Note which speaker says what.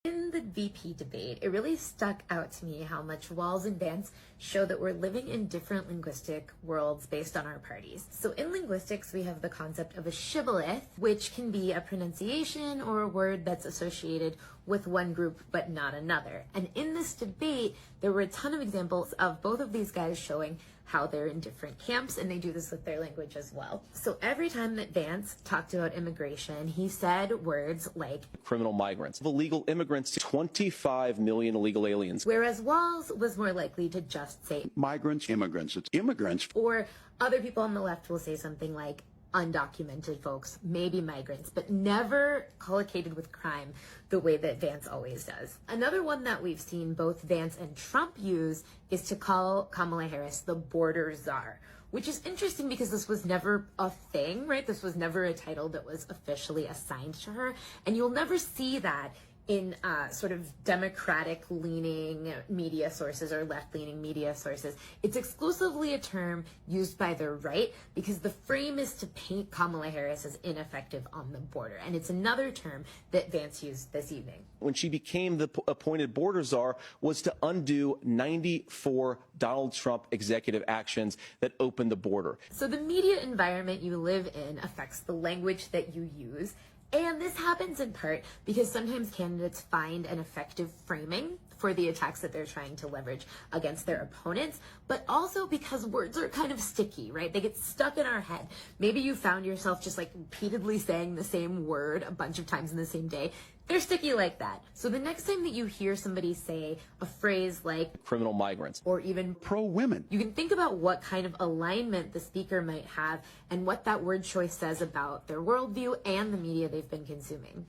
Speaker 1: In the VP debate, it really stuck out to me how much Walz and Vance show that we're living in different linguistic worlds based on our parties. So in linguistics, we have the concept of a shibboleth, which can be a pronunciation or a word that's associated with one group but not another. And in this debate, there were a ton of examples of both of these guys showing how they're in different camps, and they do this with their language as well. So every time that Vance talked about immigration, he said words like
Speaker 2: criminal migrants, illegal immigrants, 25 million illegal aliens.
Speaker 1: Whereas Walz was more likely to just say
Speaker 3: migrants, immigrants, it's immigrants.
Speaker 1: Or other people on the left will say something like undocumented folks, maybe migrants, but never collocated with crime the way that Vance always does. Another one that we've seen both Vance and Trump use is to call Kamala Harris the border czar, which is interesting because this was never a thing, right? This was never a title that was officially assigned to her, and you'll never see that in sort of Democratic-leaning media sources or left-leaning media sources. It's exclusively a term used by the right because the frame is to paint Kamala Harris as ineffective on the border. And it's another term that Vance used this evening.
Speaker 2: When she became the appointed border czar, was to undo 94 Donald Trump executive actions that opened the border.
Speaker 1: So the media environment you live in affects the language that you use. And this happens in part because sometimes candidates find an effective framing for the attacks that they're trying to leverage against their opponents, but also because words are kind of sticky, right? They get stuck in our head. Maybe you found yourself just like repeatedly saying the same word a bunch of times in the same day. They're sticky like that. So the next time that you hear somebody say a phrase like
Speaker 2: criminal migrants
Speaker 1: or even
Speaker 3: pro-women,
Speaker 1: you can think about what kind of alignment the speaker might have and what that word choice says about their worldview and the media they've been consuming.